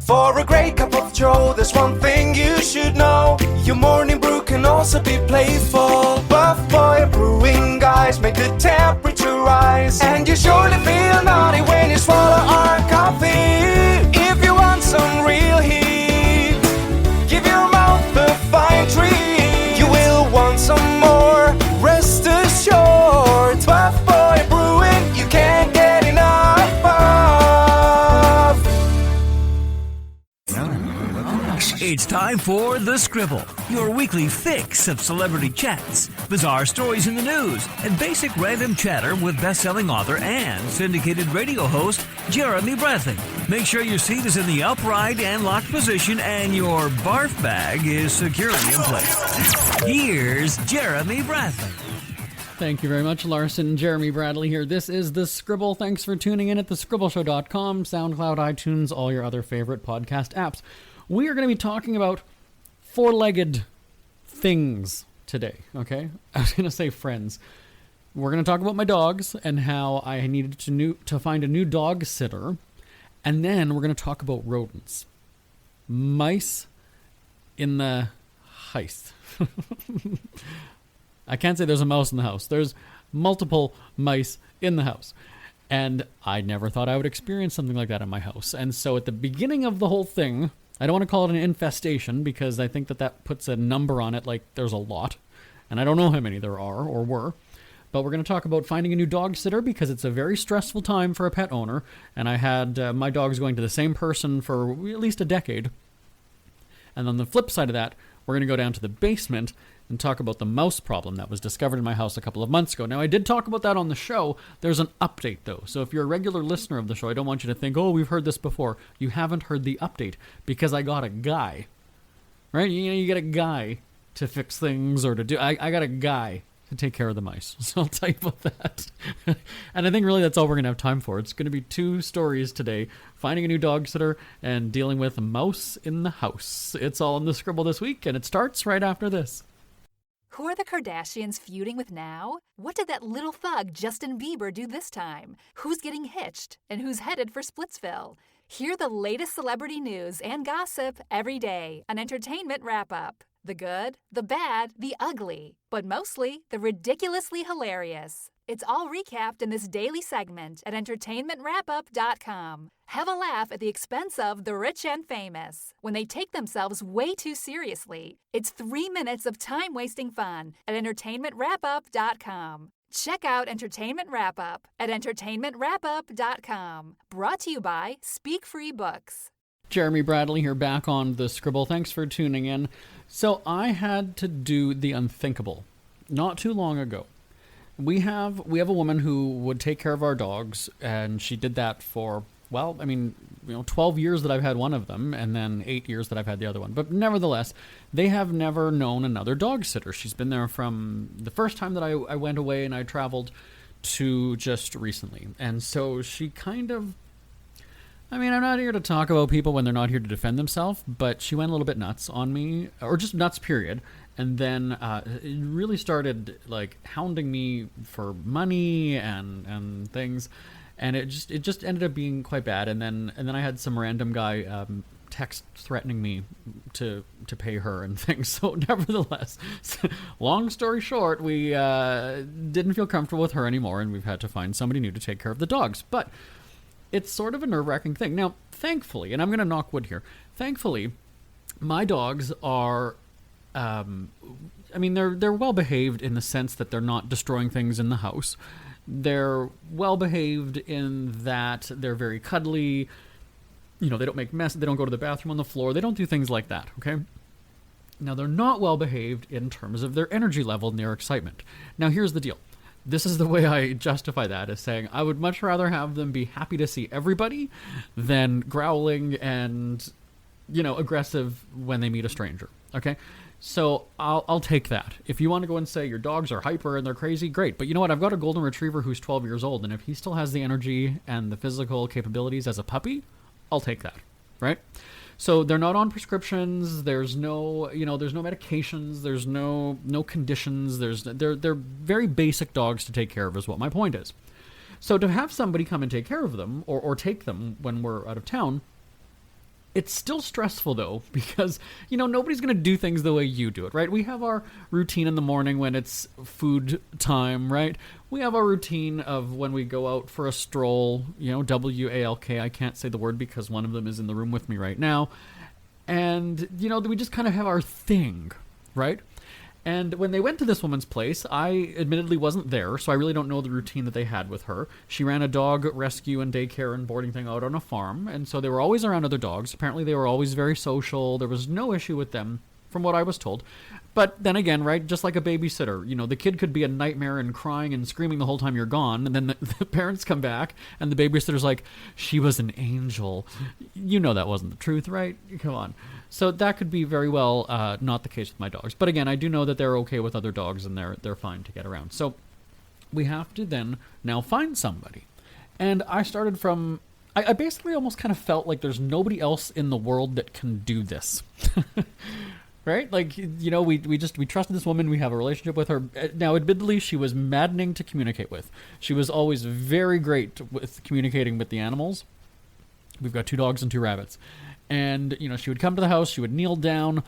For a great cup of joe, there's one thing you should know. Your morning brew can also be playful. Buff Boy Brewing guys make the temperature rise, and you surely feel naughty when you swallow our coffee. If you want some real heat, give your mouth a fine treat. You will want some more, rest assured. Buff Boy Brewing, you can't get enough of. It's time for The Scribble, your weekly fix of celebrity chats, bizarre stories in the news, and basic random chatter with best-selling author and syndicated radio host Jeremy Bradley. Make sure your seat is in the upright and locked position and your barf bag is securely in place. Here's Jeremy Bradley. Thank you very much, Larson. Jeremy Bradley here. This is The Scribble. Thanks for tuning in at thescribbleshow.com, SoundCloud, iTunes, all your other favorite podcast apps. We are going to be talking about four-legged things today, okay? I was going to say friends. We're going to talk about my dogs and how I needed to find a new dog sitter. And then we're going to talk about rodents. Mice in the house. I can't say there's a mouse in the house. There's multiple mice in the house. And I never thought I would experience something like that in my house. And so at the beginning of the whole thing, I don't want to call it an infestation because I think that puts a number on it like there's a lot. And I don't know how many there are or were. But we're going to talk about finding a new dog sitter because it's a very stressful time for a pet owner. And I had my dogs going to the same person for at least a decade. And on the flip side of that, we're going to go down to the basement and talk about the mouse problem that was discovered in my house a couple of months ago. Now, I did talk about that on the show. There's an update, though. So if you're a regular listener of the show, I don't want you to think, oh, we've heard this before. You haven't heard the update because I got a guy, right? You get a guy to fix things or to do... I got a guy to take care of the mice. So I'll tell you about that. And I think really that's all we're going to have time for. It's going to be two stories today. Finding a new dog sitter and dealing with a mouse in the house. It's all in The Scribble this week, and it starts right after this. Who are the Kardashians feuding with now? What did that little thug Justin Bieber do this time? Who's getting hitched? And who's headed for Splitsville? Hear the latest celebrity news and gossip every day on Entertainment Wrap-Up. The good, the bad, the ugly, but mostly the ridiculously hilarious. It's all recapped in this daily segment at entertainmentwrapup.com. Have a laugh at the expense of the rich and famous when they take themselves way too seriously. It's 3 minutes of time-wasting fun at entertainmentwrapup.com. Check out Entertainment Wrap-Up at entertainmentwrapup.com. Brought to you by Speak Free Books. Jeremy Bradley here, back on The Scribble. Thanks for tuning in. So I had to do the unthinkable not too long ago. We have a woman who would take care of our dogs, and she did that for, 12 years that I've had one of them, and then 8 years that I've had the other one. But nevertheless, they have never known another dog sitter. She's been there from the first time that I went away and I traveled to just recently. And so she kind of... I'm not here to talk about people when they're not here to defend themselves, but she went a little bit nuts on me, or just nuts, period. And then it really started hounding me for money and things, and it just ended up being quite bad. And then I had some random guy text threatening me to pay her and things. So nevertheless, long story short, we didn't feel comfortable with her anymore, and we've had to find somebody new to take care of the dogs. But it's sort of a nerve-wracking thing. Now, thankfully, and I'm going to knock wood here, thankfully, my dogs are, they're well-behaved in the sense that they're not destroying things in the house. They're well-behaved in that they're very cuddly. They don't make mess. They don't go to the bathroom on the floor. They don't do things like that, okay? Now, they're not well-behaved in terms of their energy level and their excitement. Now, here's the deal. This is the way I justify that, is saying I would much rather have them be happy to see everybody than growling and, aggressive when they meet a stranger, okay? So I'll take that. If you want to go and say your dogs are hyper and they're crazy, great. But you know what? I've got a golden retriever who's 12 years old, and if he still has the energy and the physical capabilities as a puppy, I'll take that, right? So they're not on prescriptions. There's no, there's no medications. There's no conditions. They're very basic dogs to take care of is what my point is. So to have somebody come and take care of them or take them when we're out of town, It's still stressful, though, because, nobody's going to do things the way you do it, right? We have our routine in the morning when it's food time, right? We have our routine of when we go out for a stroll, W-A-L-K. I can't say the word because one of them is in the room with me right now. And, we just kind of have our thing, right? And when they went to this woman's place, I admittedly wasn't there, so I really don't know the routine that they had with her. She ran a dog rescue and daycare and boarding thing out on a farm, and so they were always around other dogs. Apparently they were always very social. There was no issue with them, from what I was told. But then again, right, just like a babysitter, the kid could be a nightmare and crying and screaming the whole time you're gone, and then the parents come back, and the babysitter's like, she was an angel. That wasn't the truth, right? Come on. So that could be very well not the case with my dogs. But again, I do know that they're okay with other dogs, and they're fine to get around. So we have to then now find somebody. And I started from... I basically almost kind of felt like there's nobody else in the world that can do this. Right? Like, we trusted this woman. We have a relationship with her. Now, admittedly, she was maddening to communicate with. She was always very great with communicating with the animals. We've got 2 dogs and 2 rabbits. And, she would come to the house. She would kneel down.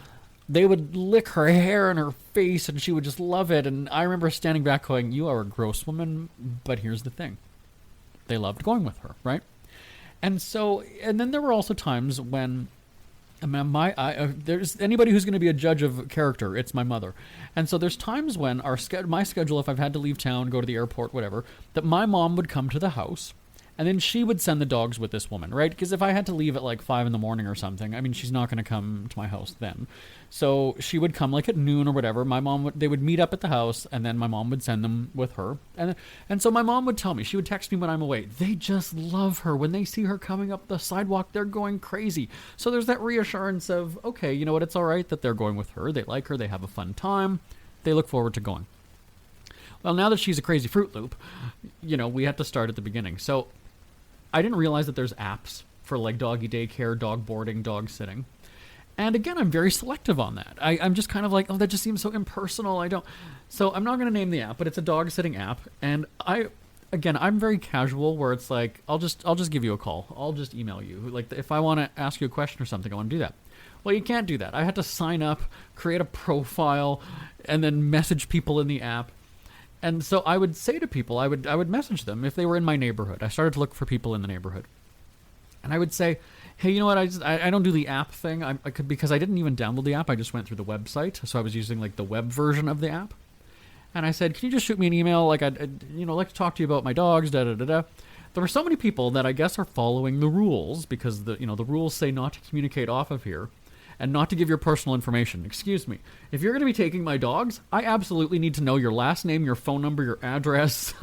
They would lick her hair and her face, and she would just love it. And I remember standing back going, you are a gross woman, but here's the thing. They loved going with her, right? And then there were also times when... there's anybody who's going to be a judge of character, it's my mother. And so there's times when my schedule, if I've had to leave town, go to the airport, whatever, that my mom would come to the house, and then she would send the dogs with this woman, right? Because if I had to leave at like 5 a.m. or something, she's not going to come to my house then. So she would come like at noon or whatever. They would meet up at the house, and then my mom would send them with her. And so my mom would tell me, she would text me when I'm away, they just love her. When they see her coming up the sidewalk, they're going crazy. So there's that reassurance of, okay, you know what? It's all right that they're going with her. They like her. They have a fun time. They look forward to going. Well, now that she's a crazy Fruit Loop, we have to start at the beginning. So I didn't realize that there's apps for like doggy daycare, dog boarding, dog sitting. And again, I'm very selective on that. I'm just kind of like, that just seems so impersonal. So I'm not going to name the app, but it's a dog sitting app. And I'm very casual where it's like, I'll just give you a call. I'll just email you. Like if I want to ask you a question or something, I want to do that. Well, you can't do that. I had to sign up, create a profile, and then message people in the app. And so I would say to people, I would message them if they were in my neighborhood. I started to look for people in the neighborhood. And I would say, hey, you know what? I don't do the app thing. Because I didn't even download the app. I just went through the website. So I was using like the web version of the app. And I said, can you just shoot me an email? Like, I'd like to talk to you about my dogs, da-da-da-da. There were so many people that I guess are following the rules because the rules say not to communicate off of here. And not to give your personal information. Excuse me. If you're going to be taking my dogs, I absolutely need to know your last name, your phone number, your address.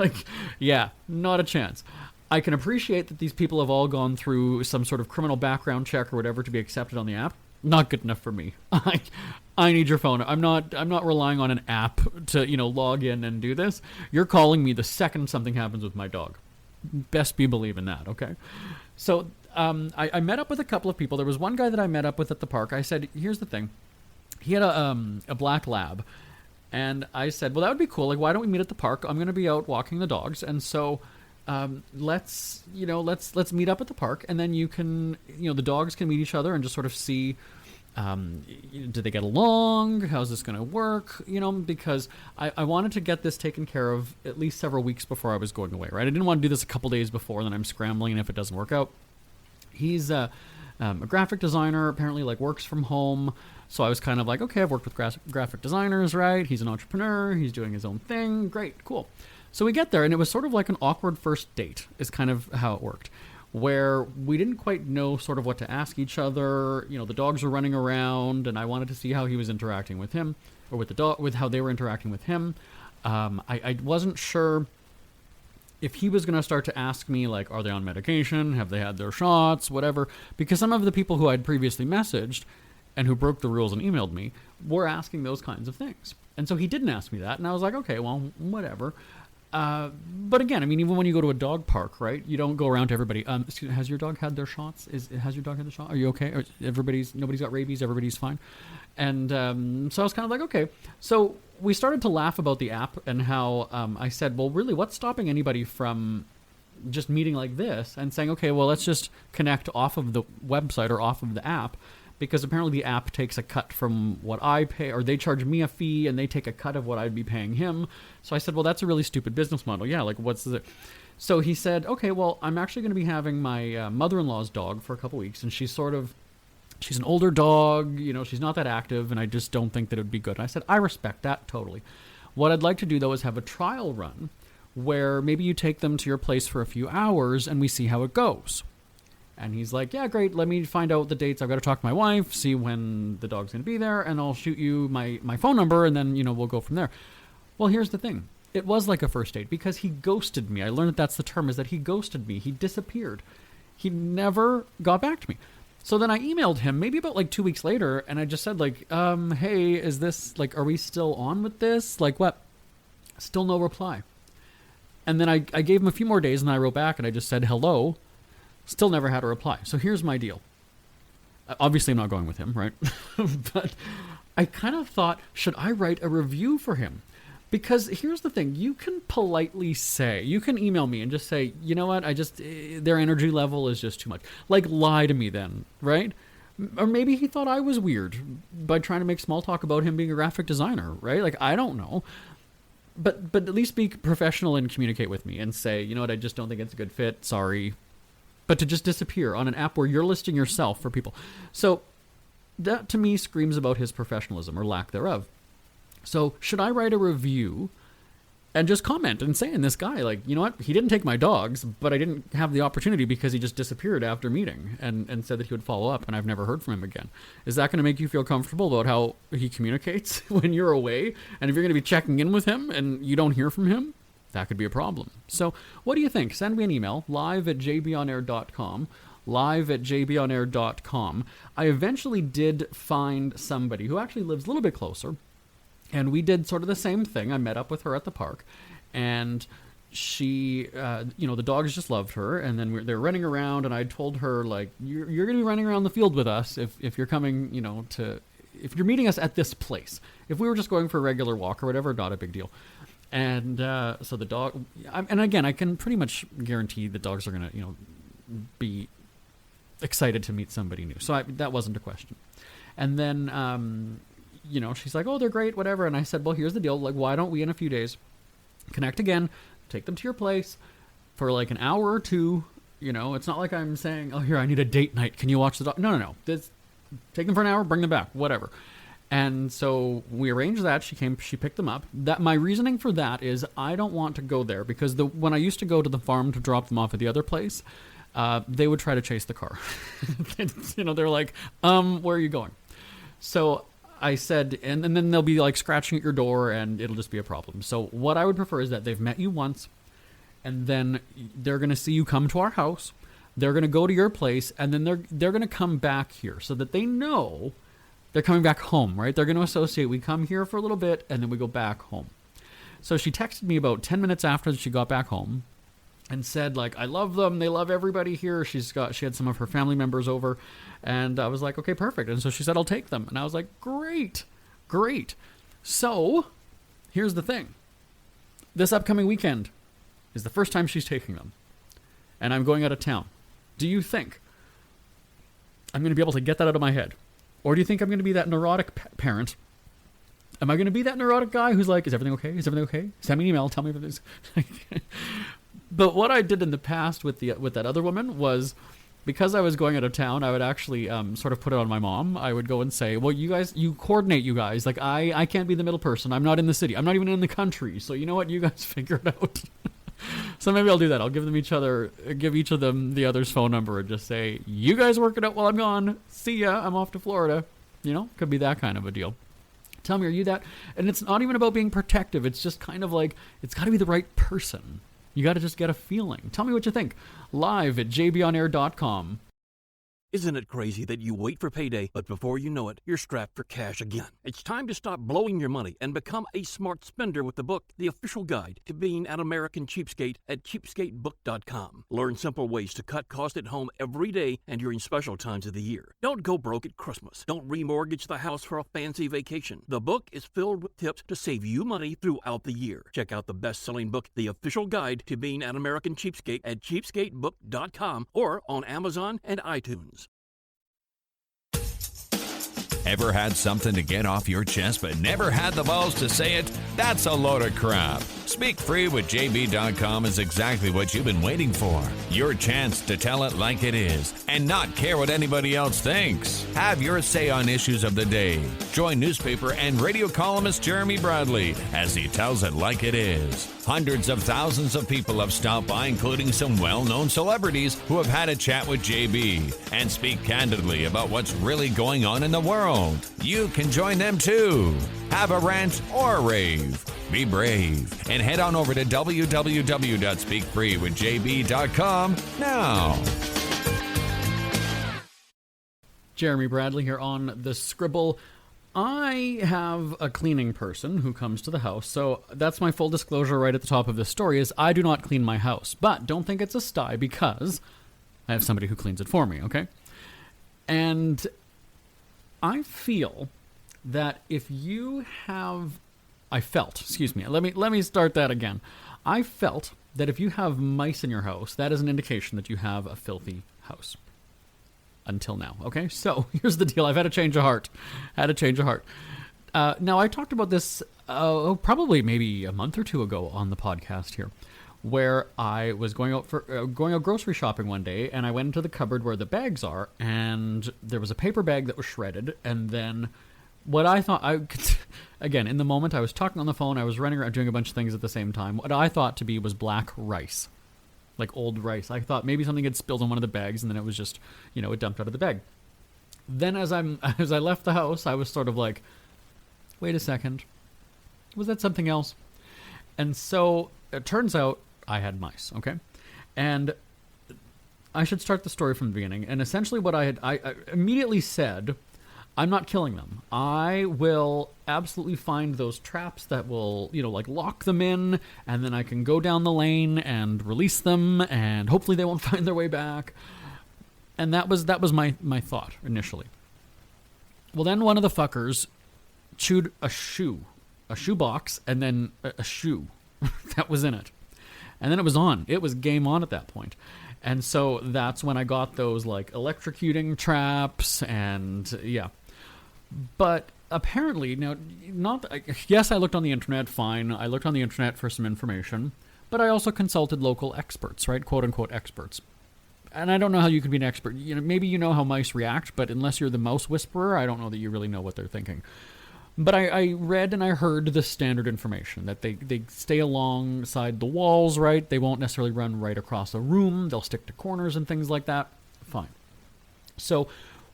Yeah, not a chance. I can appreciate that these people have all gone through some sort of criminal background check or whatever to be accepted on the app. Not good enough for me. I need your phone. I'm not relying on an app to, log in and do this. You're calling me the second something happens with my dog. Best be believing that, okay? So I met up with a couple of people. There was one guy that I met up with at the park. I said, here's the thing. He had a black lab. And I said, well, that would be cool. Like, why don't we meet at the park? I'm going to be out walking the dogs. And so let's meet up at the park. And then you can, the dogs can meet each other and just sort of see, do they get along? How's this going to work? Because I wanted to get this taken care of at least several weeks before I was going away, right? I didn't want to do this a couple days before, and then I'm scrambling, and if it doesn't work out. He's a graphic designer, apparently works from home. So I was kind of like, okay, I've worked with graphic designers, right? He's an entrepreneur. He's doing his own thing. Great, cool. So we get there, and it was sort of like an awkward first date is kind of how it worked, where we didn't quite know sort of what to ask each other. The dogs were running around, and I wanted to see how he was interacting with him, or with the dog, with how they were interacting with him. I wasn't sure if he was going to start to ask me, like, are they on medication? Have they had their shots? Whatever. Because some of the people who I'd previously messaged and who broke the rules and emailed me were asking those kinds of things. And so he didn't ask me that, and I was like, okay, well, whatever. But again, even when you go to a dog park, right, you don't go around to everybody. Excuse me, has your dog had their shots? Has your dog had the shot? Are you okay? Nobody's got rabies. Everybody's fine. And so I was kind of like, okay. So we started to laugh about the app and how I said, well, really, what's stopping anybody from just meeting like this and saying, okay, well, let's just connect off of the website or off of the app, because apparently the app takes a cut from what I pay, or they charge me a fee and they take a cut of what I'd be paying him. So I said, well, that's a really stupid business model. Yeah, like what's the... So he said, okay, well, I'm actually going to be having my mother-in-law's dog for a couple weeks, and she's an older dog, she's not that active, and I just don't think that it would be good. And I said, I respect that totally. What I'd like to do, though, is have a trial run where maybe you take them to your place for a few hours and we see how it goes. And he's like, yeah, great. Let me find out the dates. I've got to talk to my wife, see when the dog's going to be there, and I'll shoot you my phone number, and then, we'll go from there. Well, here's the thing. It was like a first date because he ghosted me. I learned that that's the term, is that he ghosted me. He disappeared. He never got back to me. So then I emailed him maybe about like 2 weeks later, and I just said like, hey, is this like, are we still on with this? Like what? Still no reply. And then I gave him a few more days, and I wrote back and I just said hello. Still never had a reply. So here's my deal. Obviously I'm not going with him, right? But I kind of thought, should I write a review for him? Because here's the thing, you can politely say, you can email me and just say, you know what, their energy level is just too much. Like, lie to me then, right? Or maybe he thought I was weird by trying to make small talk about him being a graphic designer, right? Like, I don't know. But at least be professional and communicate with me and say, you know what, I just don't think it's a good fit, sorry. But to just disappear on an app where you're listing yourself for people. So that to me screams about his professionalism or lack thereof. So should I write a review and just comment and say in this guy, like, you know what, he didn't take my dogs, but I didn't have the opportunity because he just disappeared after meeting and said that he would follow up, and I've never heard from him again. Is that going to make you feel comfortable about how he communicates when you're away? And if you're going to be checking in with him and you don't hear from him, that could be a problem. So what do you think? Send me an email, live@jbonair.com. live@jbonair.com. I eventually did find somebody who actually lives a little bit closer. And we did sort of the same thing. I met up with her at the park, and she, the dogs just loved her. And then they're running around, and I told her, like, you're going to be running around the field with us if you're coming, if you're meeting us at this place. If we were just going for a regular walk or whatever, not a big deal. And so the dog, and again, I can pretty much guarantee the dogs are going to, be excited to meet somebody new. So that wasn't a question. And then, she's like, oh, they're great, whatever. And I said, well, here's the deal. Like, why don't we in a few days connect again, take them to your place for like an hour or two. It's not like I'm saying, oh, here, I need a date night. Can you watch the dog? No. Take them for an hour, bring them back, whatever. And so we arranged that. She picked them up. That my reasoning for that is I don't want to go there because when I used to go to the farm to drop them off at the other place, they would try to chase the car. They're like, where are you going? So I said, and then they'll be like scratching at your door and it'll just be a problem. So what I would prefer is that they've met you once and then they're going to see you come to our house. They're going to go to your place and then they're going to come back here so that they know they're coming back home, right? They're going to associate, we come here for a little bit and then we go back home. So she texted me about 10 minutes after she got back home and said, like, I love them. They love everybody here. She had some of her family members over. And I was like, okay, perfect. And so she said, I'll take them. And I was like, great. So here's the thing. This upcoming weekend is the first time she's taking them. And I'm going out of town. Do you think I'm going to be able to get that out of my head? Or do you think I'm going to be that neurotic parent? Am I going to be that neurotic guy who's like, is everything okay? Is everything okay? Send me an email. Tell me if it is. But what I did in the past with that other woman was, because I was going out of town, I would actually sort of put it on my mom. I would go and say, well, you coordinate, you guys. Like, I can't be the middle person. I'm not in the city. I'm not even in the country. So you know what? You guys figure it out. So maybe I'll do that. I'll give each of them the other's phone number and just say, you guys work it out while I'm gone. See ya. I'm off to Florida. Could be that kind of a deal. Tell me, are you that? And it's not even about being protective. It's just kind of like, it's got to be the right person. You got to just get a feeling. Tell me what you think. Live@jbonair.com. Isn't it crazy that you wait for payday, but before you know it, you're strapped for cash again? It's time to stop blowing your money and become a smart spender with the book, The Official Guide to Being an American Cheapskate at cheapskatebook.com. Learn simple ways to cut costs at home every day and during special times of the year. Don't go broke at Christmas. Don't remortgage the house for a fancy vacation. The book is filled with tips to save you money throughout the year. Check out the best-selling book, The Official Guide to Being an American Cheapskate at cheapskatebook.com or on Amazon and iTunes. Ever had something to get off your chest but never had the balls to say it? That's a load of crap. Speak Free with JB.com is exactly what you've been waiting for. Your chance to tell it like it is and not care what anybody else thinks. Have your say on issues of the day. Join newspaper and radio columnist Jeremy Bradley as he tells it like it is. Hundreds of thousands of people have stopped by, including some well-known celebrities who have had a chat with JB and speak candidly about what's really going on in the world. You can join them too. Have a rant or a rave. Be brave and head on over to www.speakfreewithjb.com now. Jeremy Bradley here on the Scribble. I have a cleaning person who comes to the house, so that's my full disclosure right at the top of this story is I do not clean my house. But don't think it's a sty because I have somebody who cleans it for me, okay? And I feel that if you have... let me start that again. I felt that if you have mice in your house, that is an indication that you have a filthy house. Until now, okay? So, here's the deal. I've had a change of heart. Now, I talked about this probably maybe a month or two ago on the podcast here, where I was going out grocery shopping one day, and I went into the cupboard where the bags are, and there was a paper bag that was shredded, and then what I thought, again, in the moment, I was talking on the phone, I was running around doing a bunch of things at the same time, what I thought to be was black rice. Like old rice. I thought maybe something had spilled on one of the bags, and then it was just, it dumped out of the bag. Then as I left the house, I was sort of like, wait a second, was that something else? And so it turns out I had mice, okay? And I should start the story from the beginning. And essentially what I immediately said, I'm not killing them. I will absolutely find those traps that will, like lock them in, and then I can go down the lane and release them, and hopefully they won't find their way back. And that was my thought initially. Well, then one of the fuckers chewed a shoe box, and then a shoe that was in it. And then it was on. It was game on at that point. And so that's when I got those like electrocuting traps, and yeah. But apparently, yes, I looked on the internet, fine. I looked on the internet for some information, but I also consulted local experts, right? Quote unquote experts. And I don't know how you could be an expert. Maybe you know how mice react, but unless you're the mouse whisperer, I don't know that you really know what they're thinking. But I read and I heard the standard information that they stay alongside the walls, right? They won't necessarily run right across a room. They'll stick to corners and things like that. Fine. So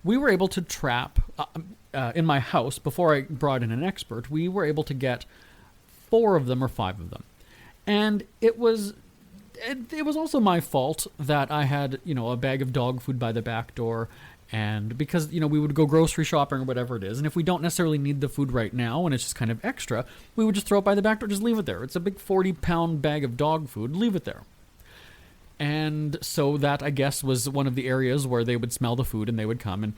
we were able to trap... in my house, before I brought in an expert, we were able to get 4 of them or 5 of them. And it was also my fault that I had, a bag of dog food by the back door. And because, we would go grocery shopping or whatever it is. And if we don't necessarily need the food right now and it's just kind of extra, we would just throw it by the back door, just leave it there. It's a big 40-pound bag of dog food, leave it there. And so that, I guess, was one of the areas where they would smell the food and they would come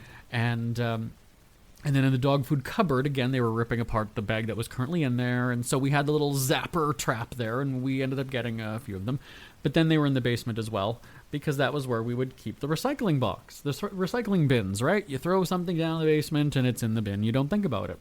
and then in the dog food cupboard, again, they were ripping apart the bag that was currently in there. And so we had the little zapper trap there, and we ended up getting a few of them. But then they were in the basement as well, because that was where we would keep the recycling box, the recycling bins, right? You throw something down in the basement, and it's in the bin. You don't think about it.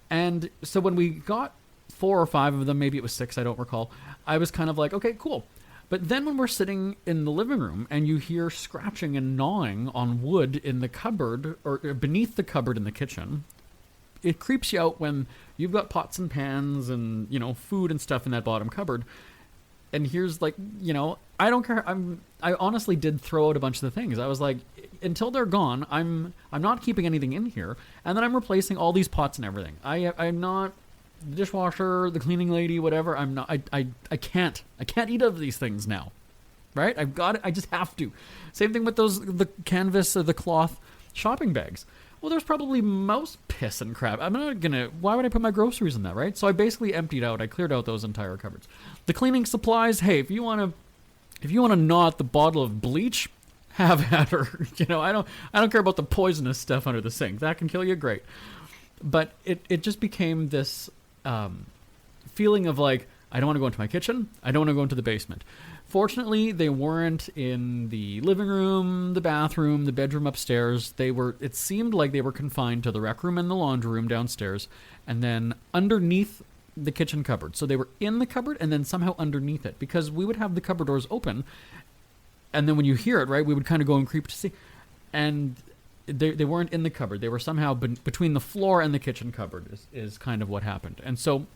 And so when we got 4 or 5 of them, maybe it was 6, I don't recall, I was kind of like, okay, cool. But then when we're sitting in the living room and you hear scratching and gnawing on wood in the cupboard or beneath the cupboard in the kitchen, it creeps you out when you've got pots and pans and, food and stuff in that bottom cupboard. And here's like, I don't care. I honestly did throw out a bunch of the things. I was like, until they're gone, I'm not keeping anything in here. And then I'm replacing all these pots and everything. I'm not the dishwasher, the cleaning lady, whatever. I'm not. I can't eat of these things now. right? I've got it. I just have to. Same thing with the canvas or the cloth shopping bags. Well, there's probably mouse piss and crap. Why would I put my groceries in that, right? So I basically I cleared out those entire cupboards. The cleaning supplies, hey, if you want to gnaw at the bottle of bleach, have at her. I don't care about the poisonous stuff under the sink. That can kill you, great. But it just became this feeling of like, I don't want to go into my kitchen. I don't want to go into the basement. Fortunately, they weren't in the living room, the bathroom, the bedroom upstairs. It seemed like they were confined to the rec room and the laundry room downstairs, and then underneath the kitchen cupboard. So they were in the cupboard and then somehow underneath it, because we would have the cupboard doors open, and then when you hear it, right, we would kind of go and creep to see. And they weren't in the cupboard. They were somehow between the floor and the kitchen cupboard is kind of what happened. And so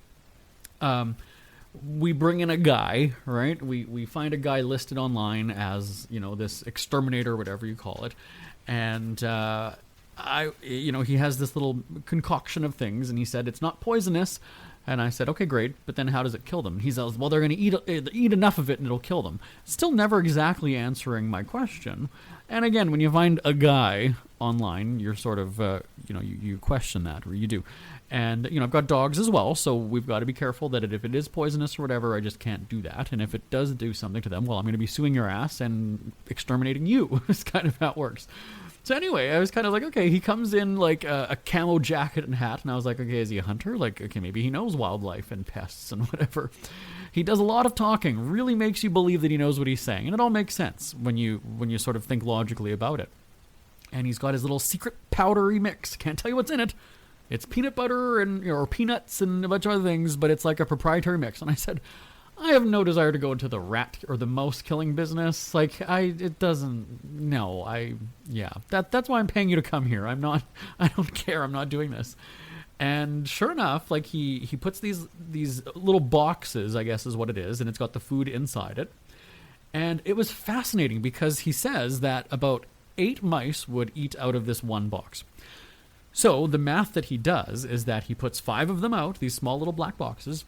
we bring in a guy, right? We find a guy listed online as, this exterminator, whatever you call it. And he has this little concoction of things, and he said it's not poisonous. And I said, okay, great, but then how does it kill them? He says, well, they're going to eat enough of it and it'll kill them. Still never exactly answering my question. And again, when you find a guy online, you're sort of, you question that, or you do. And, I've got dogs as well, so we've got to be careful that if it is poisonous or whatever, I just can't do that. And if it does do something to them, well, I'm going to be suing your ass and exterminating you. It's kind of how it works. So anyway, I was kind of like, okay, he comes in like a camo jacket and hat, and I was like, okay, is he a hunter? Like, okay, maybe he knows wildlife and pests and whatever. He does a lot of talking, really makes you believe that he knows what he's saying, and it all makes sense when you sort of think logically about it. And he's got his little secret powdery mix. Can't tell you what's in it. It's peanut butter or peanuts and a bunch of other things, but it's like a proprietary mix. And I said, I have no desire to go into the rat or the mouse killing business. Like, that's why I'm paying you to come here. I don't care. I'm not doing this. And sure enough, like he puts these little boxes, I guess is what it is, and it's got the food inside it. And it was fascinating because he says that about 8 mice would eat out of this one box. So the math that he does is that he puts 5 of them out, these small little black boxes.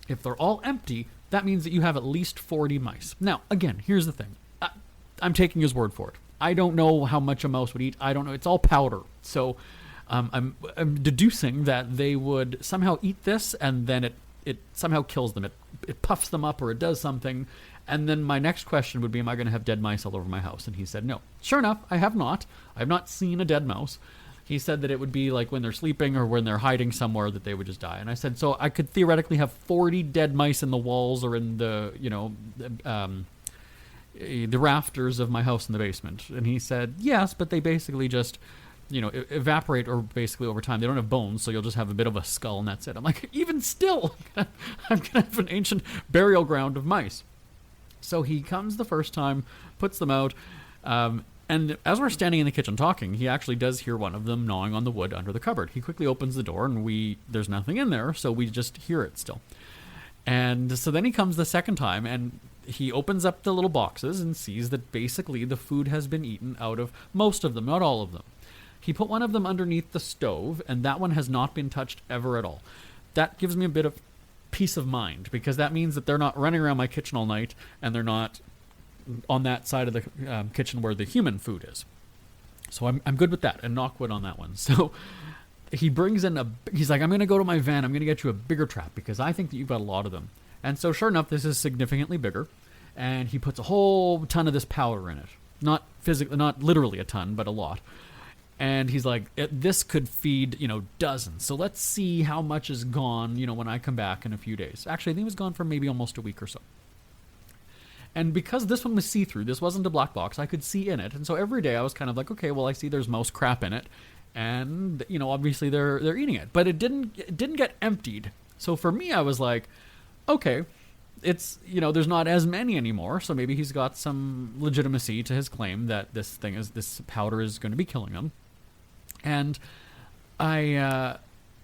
If they're all empty, that means that you have at least 40 mice. Now, again, here's the thing. I'm taking his word for it. I don't know how much a mouse would eat. I don't know. It's all powder. So I'm deducing that they would somehow eat this, and then it somehow kills them. It puffs them up, or it does something. And then my next question would be, am I going to have dead mice all over my house? And he said, no. Sure enough, I have not. I have not seen a dead mouse. He said that it would be like when they're sleeping or when they're hiding somewhere that they would just die. And I said, so I could theoretically have 40 dead mice in the walls or in the rafters of my house in the basement. And he said, yes, but they basically just, evaporate or basically over time. They don't have bones, so you'll just have a bit of a skull and that's it. I'm like, even still, I'm going to have an ancient burial ground of mice. So he comes the first time, puts them out, and as we're standing in the kitchen talking, he actually does hear one of them gnawing on the wood under the cupboard. He quickly opens the door, and there's nothing in there, so we just hear it still. And so then he comes the second time, and he opens up the little boxes and sees that basically the food has been eaten out of most of them, not all of them. He put one of them underneath the stove, and that one has not been touched ever at all. That gives me a bit of peace of mind, because that means that they're not running around my kitchen all night, and they're not on that side of the kitchen where the human food is. So I'm good with that, and knock wood on that one. So he brings in he's like, I'm going to go to my van, I'm going to get you a bigger trap, because I think that you've got a lot of them. And so sure enough, this is significantly bigger, and he puts a whole ton of this powder in it. Not literally a ton, but a lot. And he's like, this could feed, dozens. So let's see how much is gone, when I come back in a few days. Actually, I think it was gone for maybe almost a week or so. And because this one was see-through, this wasn't a black box, I could see in it. And so every day I was kind of like, okay, well, I see there's mouse crap in it. And, obviously they're eating it. But it didn't get emptied. So for me, I was like, okay, it's, there's not as many anymore. So maybe he's got some legitimacy to his claim that this powder is going to be killing them. And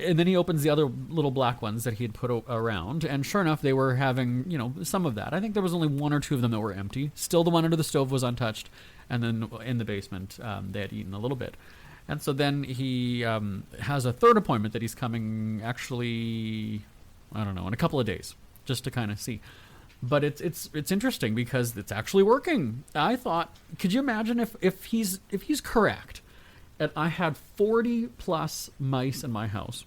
and then he opens the other little black ones that he had put around, and sure enough, they were having, some of that. I think there was only 1 or 2 of them that were empty. Still, the one under the stove was untouched, and then in the basement, they had eaten a little bit. And so then he has a third appointment that he's coming, actually, I don't know, in a couple of days, just to kind of see. But it's interesting because it's actually working. I thought, could you imagine if he's correct, and I had 40 plus mice in my house?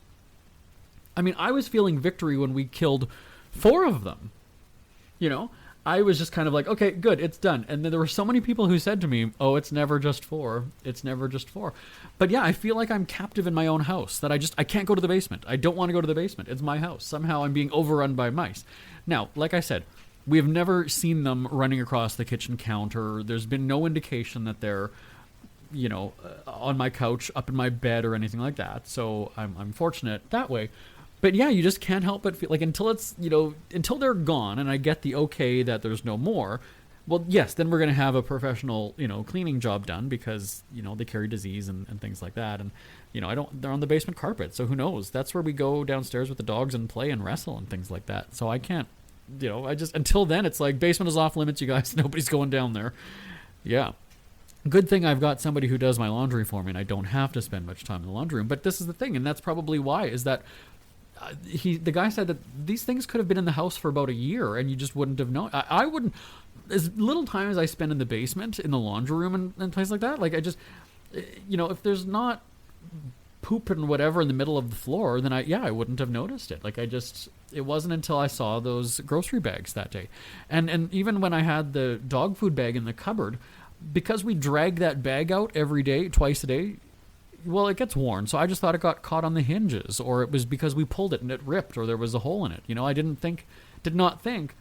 I mean, I was feeling victory when we killed 4 of them. You know, I was just kind of like, okay, good, it's done. And then there were so many people who said to me, oh, it's never just 4. It's never just 4. But yeah, I feel like I'm captive in my own house, that I can't go to the basement. I don't want to go to the basement. It's my house. Somehow I'm being overrun by mice. Now, like I said, we have never seen them running across the kitchen counter. There's been no indication that they're, you know, on my couch, up in my bed, or anything like that. So I'm fortunate that way. But yeah, you just can't help but feel like until it's, you know, until they're gone and I get the okay that there's no more, well, yes, then we're going to have a professional, you know, cleaning job done because, you know, they carry disease and things like that. And, you know, they're on the basement carpet. So who knows? That's where we go downstairs with the dogs and play and wrestle and things like that. So I can't, you know, until then, it's like basement is off limits, you guys. Nobody's going down there. Yeah. Good thing I've got somebody who does my laundry for me and I don't have to spend much time in the laundry room. But this is the thing, and that's probably why, is that the guy said that these things could have been in the house for about a year and you just wouldn't have known. I wouldn't, as little time as I spend in the basement, in the laundry room and places like that, like I just, you know, if there's not poop and whatever in the middle of the floor, then I wouldn't have noticed it. Like it wasn't until I saw those grocery bags that day. And even when I had the dog food bag in the cupboard, because we drag that bag out every day, twice a day, well, it gets worn. So I just thought it got caught on the hinges, or it was because we pulled it and it ripped, or there was a hole in it. You know, I did not think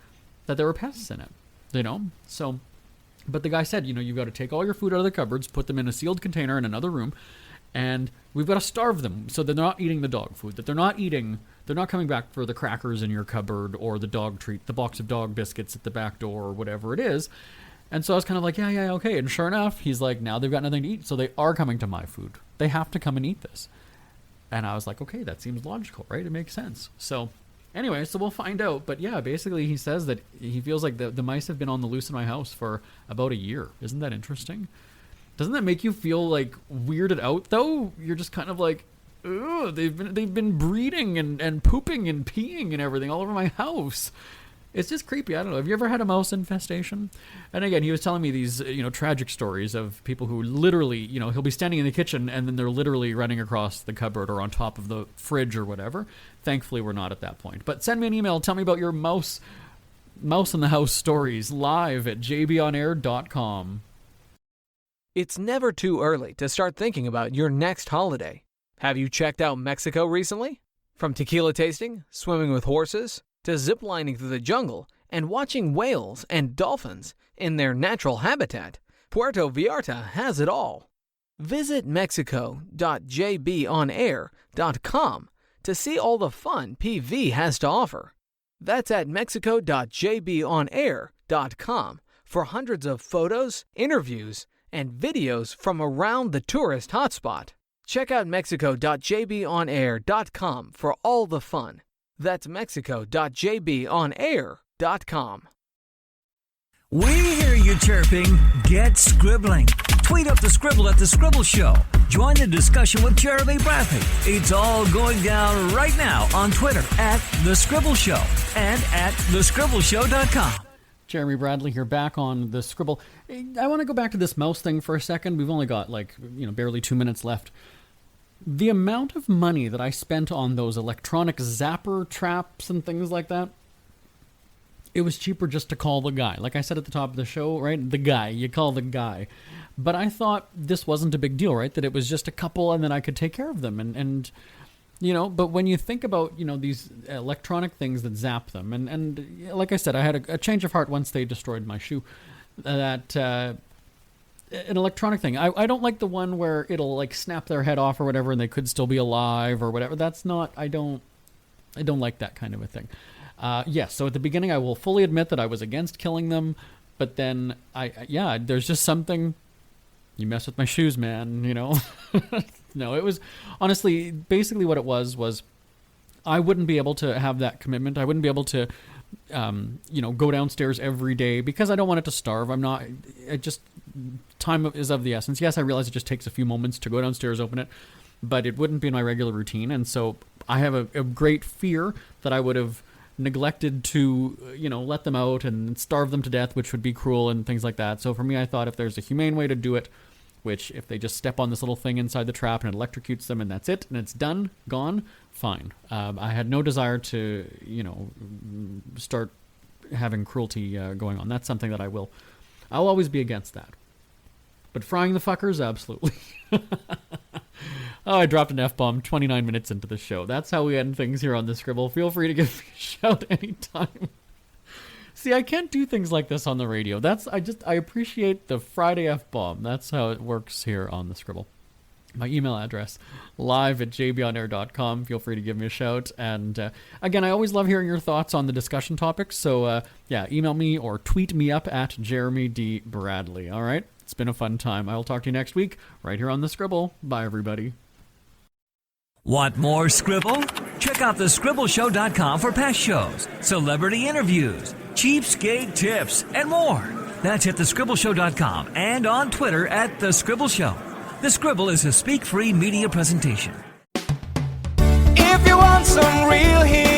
that there were pests in it, you know? So, but the guy said, you know, you've got to take all your food out of the cupboards, put them in a sealed container in another room, and we've got to starve them so that they're not eating the dog food, that they're not coming back for the crackers in your cupboard or the dog treat, the box of dog biscuits at the back door or whatever it is. And so I was kind of like, yeah, okay. And sure enough, he's like, now they've got nothing to eat, so they are coming to my food. They have to come and eat this. And I was like, okay, that seems logical, right? It makes sense. So anyway, so we'll find out. But yeah, basically he says that he feels like the mice have been on the loose in my house for about a year. Isn't that interesting? Doesn't that make you feel like weirded out though? You're just kind of like, ugh, they've been breeding and pooping and peeing and everything all over my house. It's just creepy. I don't know. Have you ever had a mouse infestation? And again, he was telling me these, you know, tragic stories of people who literally, you know, he'll be standing in the kitchen and then they're literally running across the cupboard or on top of the fridge or whatever. Thankfully, we're not at that point. But send me an email. Tell me about your mouse in the house stories live at jbonair.com. It's never too early to start thinking about your next holiday. Have you checked out Mexico recently? From tequila tasting, swimming with horses, to ziplining through the jungle and watching whales and dolphins in their natural habitat, Puerto Vallarta has it all. Visit mexico.jbonair.com to see all the fun PV has to offer. That's at mexico.jbonair.com for hundreds of photos, interviews, and videos from around the tourist hotspot. Check out mexico.jbonair.com for all the fun. That's mexico.jbonair.com. We hear you chirping. Get scribbling. Tweet up the Scribble at The Scribble Show. Join the discussion with Jeremy Bradley. It's all going down right now on Twitter at The Scribble Show and at thescribbleshow.com. Jeremy Bradley here, back on the Scribble. I want to go back to this mouse thing for a second. We've only got barely 2 minutes left. The amount of money that I spent on those electronic zapper traps and things like that, it was cheaper just to call the guy. Like I said at the top of the show, right? The guy. You call the guy. But I thought this wasn't a big deal, right? That it was just a couple and then I could take care of them. And you know, but when you think about, you know, these electronic things that zap them, and like I said, I had a change of heart once they destroyed my shoe. An electronic thing. I don't like the one where it'll like snap their head off or whatever and they could still be alive or whatever. That's not, I don't like that kind of a thing. Yes, so at the beginning I will fully admit that I was against killing them, but then there's just something, you mess with my shoes, man, you know. No, it was honestly, basically what it was I wouldn't be able to have that commitment. I wouldn't be able to go downstairs every day because I don't want it to starve. Time is of the essence. Yes, I realize it just takes a few moments to go downstairs, open it, but it wouldn't be in my regular routine. And so I have a great fear that I would have neglected to, let them out and starve them to death, which would be cruel and things like that. So for me, I thought if there's a humane way to do it, which if they just step on this little thing inside the trap and it electrocutes them and that's it, and it's done, gone, fine. I had no desire to, start having cruelty going on. That's something that I'll always be against that. But frying the fuckers, absolutely. Oh, I dropped an F-bomb 29 minutes into the show. That's how we end things here on the Scribble. Feel free to give me a shout anytime. See, I can't do things like this on the radio. I appreciate the Friday F-bomb. That's how it works here on the Scribble. My email address, live@jbonair.com. Feel free to give me a shout. And again, I always love hearing your thoughts on the discussion topics. So email me or tweet me up at Jeremy D. Bradley. All right? It's been a fun time. I will talk to you next week right here on the Scribble. Bye, everybody. Want more Scribble? Check out thescribbleshow.com for past shows, celebrity interviews, cheapskate tips, and more. That's at thescribbleshow.com and on Twitter at The Scribble Show. The Scribble is a speak-free media presentation. If you want some real heat